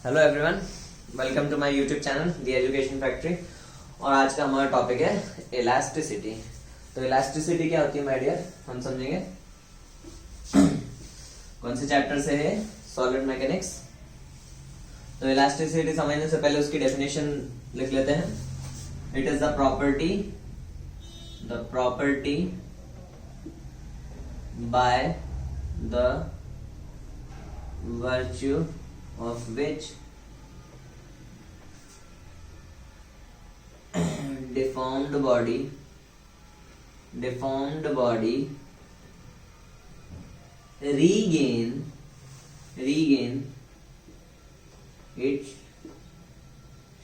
Hello everyone, welcome to my YouTube channel the Education Factory. और आज का हमारा टॉपिक है इलास्टिसिटी। तो इलास्टिसिटी क्या होती है माय डियर, हम समझेंगे। कौन से चैप्टर से है? Solid mechanics. तो इलास्टिसिटी समझने से पहले उसकी डेफिनेशन लिख लेते हैं। It is the property by the virtue of which deformed body regain its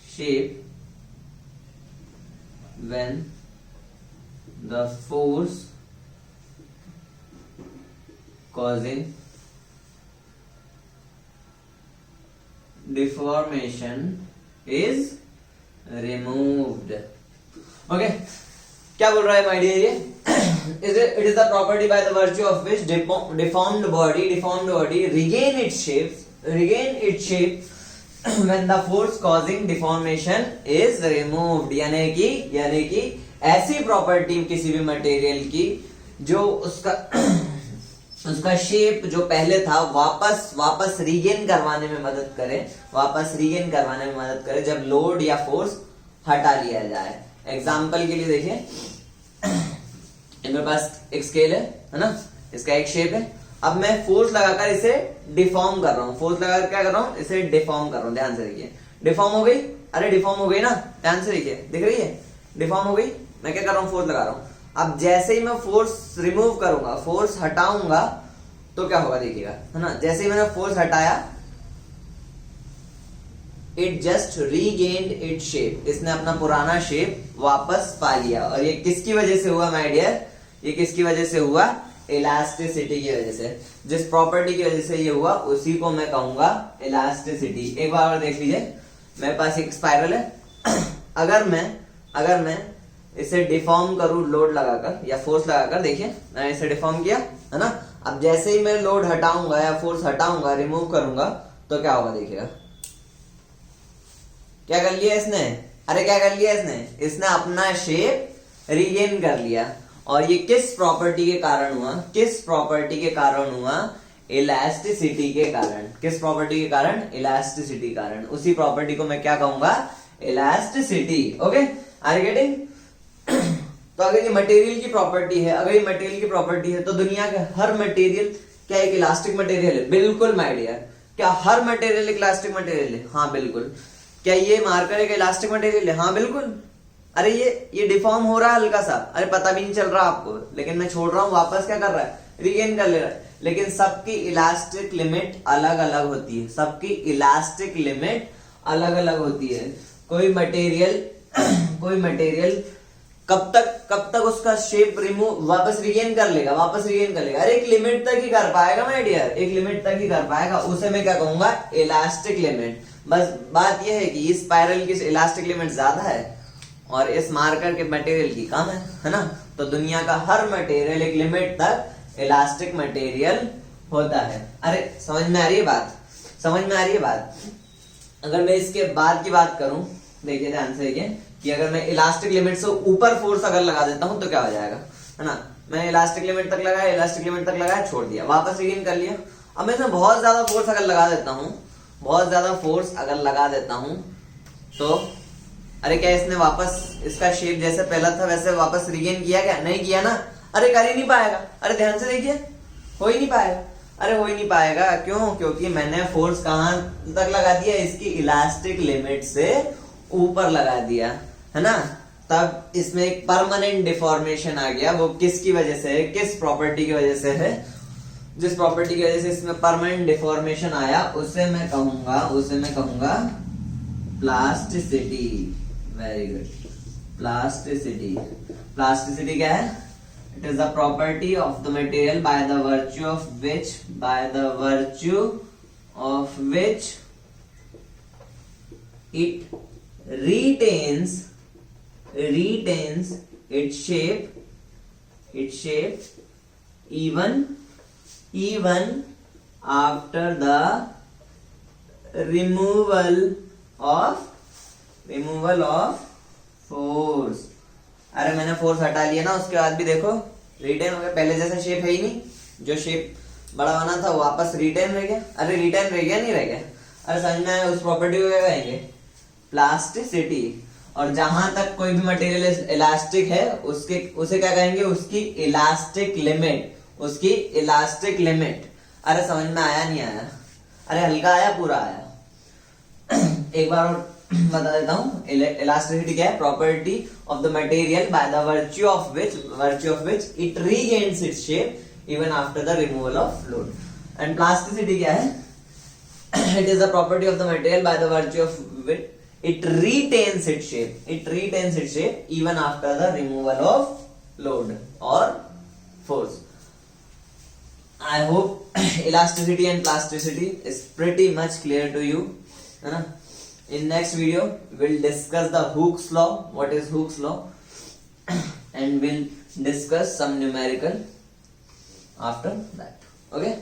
shape when the force causing deformation is removed। Okay, क्या बोल रहा है माय डियर? ये it is the property bye the virtue of which deformed body regain its shape when the force causing deformation is removed। यानी कि ऐसी property किसी भी मटेरियल की जो उसका शेप जो पहले था वापस रीगेन करवाने में मदद करे जब लोड या फोर्स हटा लिया जाए। एग्जाम्पल के लिए देखिए, मेरे पास एक स्केल है ना, इसका एक शेप है। अब मैं फोर्स लगाकर इसे डिफॉर्म कर रहा हूँ। इसे डिफॉर्म कर रहा हूँ। ध्यान से देखिए, डिफॉर्म हो गई। अरे डिफॉर्म हो गई ना, ध्यान से देखिए, दिख रही है? डिफॉर्म हो गई। मैं क्या कर रहा हूँ? फोर्स लगा रहा हूँ। अब जैसे ही मैं फोर्स रिमूव करूंगा, फोर्स हटाऊंगा, तो क्या होगा देखिएगा, है ना। जैसे ही मैंने फोर्स हटाया, it just regained it shape. इसने अपना पुराना शेप वापस पा लिया। और ये किसकी वजह से हुआ माय डियर? ये किसकी वजह से हुआ? इलास्टिसिटी की वजह से। जिस प्रॉपर्टी की वजह से ये हुआ उसी को मैं कहूंगा इलास्टिसिटी। एक बार और देख लीजिए, मेरे पास एक स्पाइरल है। अगर मैं इसे डिफॉर्म करूं लोड लगाकर या फोर्स लगाकर, देखिए मैंने इसे डिफॉर्म किया, है ना। अब जैसे ही मैं लोड हटाऊंगा या फोर्स हटाऊंगा, रिमूव करूंगा, तो क्या होगा देखिएगा। क्या कर लिया इसने? इसने अपना शेप रीगेन कर लिया। और ये किस प्रॉपर्टी के कारण हुआ? इलास्टिसिटी के कारण। किस प्रॉपर्टी के कारण? इलास्टिसिटी कारण। उसी प्रॉपर्टी को मैं क्या कहूंगा? Elasticity. Okay, are you getting? तो अगर ये मटेरियल की प्रॉपर्टी है, तो दुनिया के हर मटेरियल क्या एक इलास्टिक मटेरियल है? बिल्कुल माय डियर। क्या हर मटेरियल एक इलास्टिक मटेरियल है? हाँ बिल्कुल। क्या ये मार्कर एक इलास्टिक मटेरियल है? हाँ बिल्कुल। अरे ये डिफॉर्म हो रहा है हल्का सा, अरे पता भी नहीं चल रहा आपको, लेकिन मैं छोड़ रहा हूँ, वापस क्या कर रहा है? रीगेन कर ले रहा है। लेकिन सबकी इलास्टिक लिमिट अलग अलग होती है। कोई मटेरियल कब तक उसका शेप वापस रीगेन कर लेगा। अरे एक लिमिट तक ही कर पाएगा माय डियर, उसे मैं क्या कहूंगा? Elastic limit. बस बात यह है कि इस स्पाइरल की इलास्टिक लिमिट ज्यादा है और इस मार्कर के मटेरियल की कम है ना। तो दुनिया का हर मटेरियल एक लिमिट तक इलास्टिक मटेरियल होता है। अरे समझ में आ रही है बात? अगर मैं इसके बाद की बात करूं, देखिए ध्यान से देखिए, कि अगर मैं इलास्टिक लिमिट से ऊपर फोर्स अगर लगा देता हूं तो क्या हो जाएगा, है ना। मैंने इलास्टिक लिमिट तक लगाया, छोड़ दिया, वापस रीगेन कर लिया। अब मैं इसमें बहुत ज्यादा फोर्स अगर लगा देता हूं तो अरे क्या इसने वापस इसका शेप जैसे पहला था वैसे वापस रीगेन किया? क्या नहीं किया ना। अरे कर ही नहीं पाएगा। अरे ध्यान से देखिए, हो ही नहीं पाएगा। क्यों? क्योंकि मैंने फोर्स कहां तक लगा दिया? इसकी इलास्टिक लिमिट से ऊपर लगा दिया, है ना। तब इसमें एक परमानेंट डिफॉर्मेशन आ गया। वो किसकी वजह से है? किस प्रॉपर्टी की वजह से है? जिस प्रॉपर्टी की वजह से इसमें परमानेंट डिफॉर्मेशन आया उसे मैं कहूंगा प्लास्टिसिटी। वेरी गुड, प्लास्टिसिटी क्या है? It is the property of the material by the virtue of which it retains its shape even after the removal of force. अरे मैंने फोर्स हटा लिया ना, उसके बाद भी देखो रिटेन हो गया, पहले जैसा शेप है ही नहीं, जो शेप बड़ा बना था वापस रिटेन रह गया। अरे रिटेन रह गया, नहीं रह गया? अरे समझ में आया? उस प्रॉपर्टी को क्या कहेंगे? प्लास्टिसिटी। और जहां तक कोई भी मटेरियल इलास्टिक है उसे क्या कहेंगे? उसकी इलास्टिक लिमिट। अरे समझ में आया नहीं आया? अरे हल्का आया, पूरा आया? एक बार और बता देता हूँ। इलास्टिसिटी क्या है? Property of the material by the virtue of which it regains its shape even after the removal of load. And plasticity क्या है? It is the property of the material by the virtue of which it retains its shape even after the removal of load or force. I hope elasticity and plasticity is pretty much clear to you, है ना? In next video we'll discuss the Hooke's law. What is Hooke's law? And we'll discuss some numerical after that. Okay.